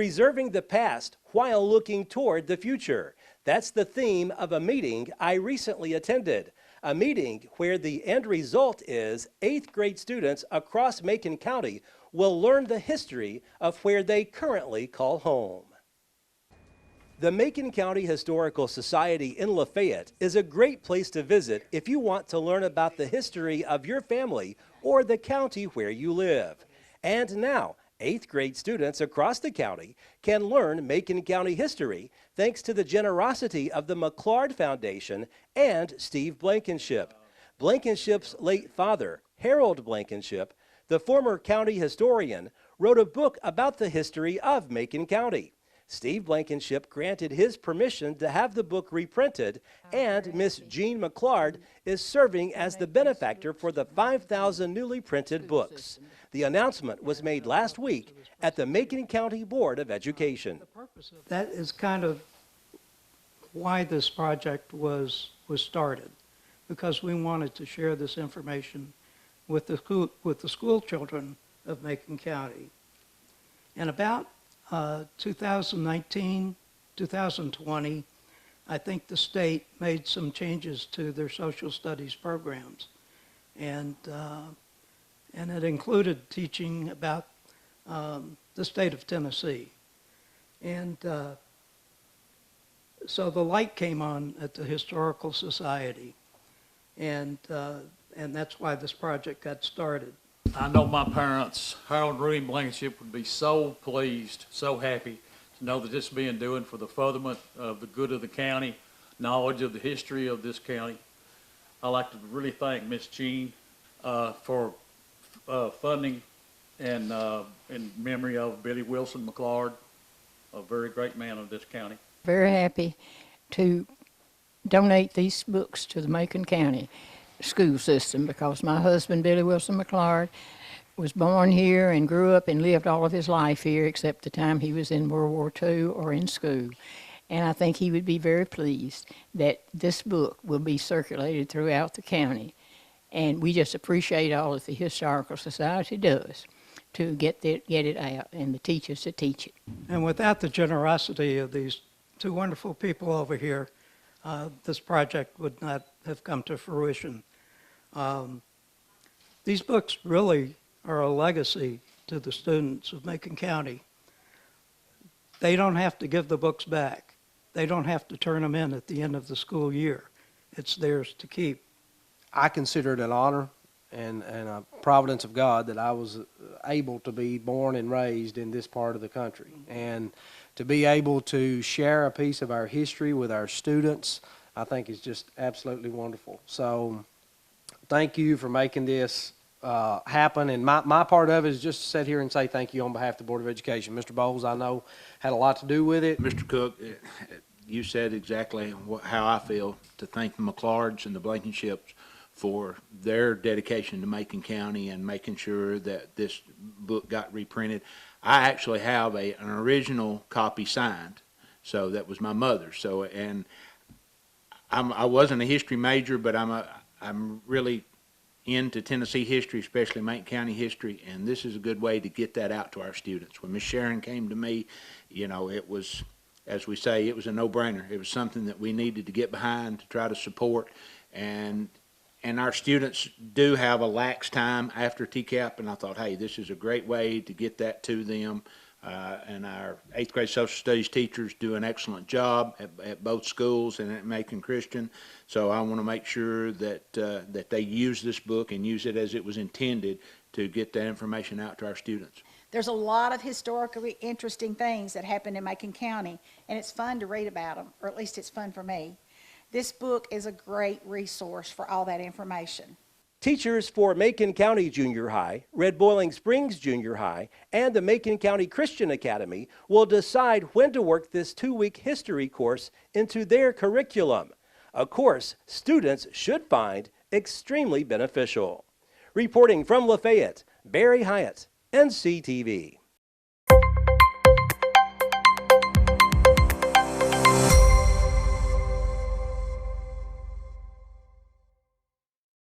preserving the past while looking toward the future. That's the theme of a meeting I recently attended. A meeting where the end result is 8th grade students across Macon County will learn the history of where they currently call home. The Macon County Historical Society in Lafayette is a great place to visit if you want to learn about the history of your family or the county where you live. And now, 8th grade students across the county can learn Macon County history thanks to the generosity of the McClard Foundation and Steve Blankenship. Blankenship's late father, Harold Blankenship, the former county historian, wrote a book about the history of Macon County. Steve Blankenship granted his permission to have the book reprinted, and Miss Jean McClard is serving as the benefactor for the 5,000 newly printed books. The announcement was made last week at the Macon County Board of Education. That is kind of why this project was started, because we wanted to share this information with the school children of Macon County. And about 2019, 2020, I think the state made some changes to their social studies programs, and it included teaching about the state of Tennessee. And so the light came on at the Historical Society, and that's why this project got started. I know my parents, Harold and Rudy Blankenship, would be so pleased, so happy to know that this is being done for the furtherment of the good of the county, knowledge of the history of this county. I'd like to really thank Miss Jean for funding and in memory of Billy Wilson McClard, a very great man of this county. Very happy to donate these books to the Macon County school system, because my husband, Billy Wilson McClard, was born here and grew up and lived all of his life here except the time he was in World War II or in school. And I think he would be very pleased that this book will be circulated throughout the county. And we just appreciate all that the Historical Society does to get it out and the teachers to teach it. And without the generosity of these two wonderful people over here, this project would not have come to fruition. These books really are a legacy to the students of Macon County. They don't have to give the books back. They don't have to turn them in at the end of the school year. It's theirs to keep. I consider it an honor and a providence of God that I was able to be born and raised in this part of the country, and to be able to share a piece of our history with our students, I think is just absolutely wonderful. So thank you for making this happen, and my part of it is just to sit here and say thank you on behalf of the Board of Education. Mr. Bowles, I know, had a lot to do with it. Mr. Cook, you said exactly how I feel, to thank the McClards and the Blankenships for their dedication to Macon County and making sure that this book got reprinted. I actually have an original copy signed, so that was my mother's. So, and I wasn't a history major, but I'm really into Tennessee history, especially Macon County history, and this is a good way to get that out to our students. When Miss Sharon came to me, you know, it was, as we say, it was a no-brainer. It was something that we needed to get behind to try to support, and our students do have a lax time after TCAP, and I thought, hey, this is a great way to get that to them. And our 8th grade social studies teachers do an excellent job at both schools and at Macon Christian. So I want to make sure that that they use this book and use it as it was intended to get that information out to our students. There's a lot of historically interesting things that happen in Macon County, and it's fun to read about them, or at least it's fun for me. This book is a great resource for all that information. Teachers for Macon County Junior High, Red Boiling Springs Junior High, and the Macon County Christian Academy will decide when to work this 2-week history course into their curriculum, a course students should find extremely beneficial. Reporting from Lafayette, Barry Hyatt, NCTV.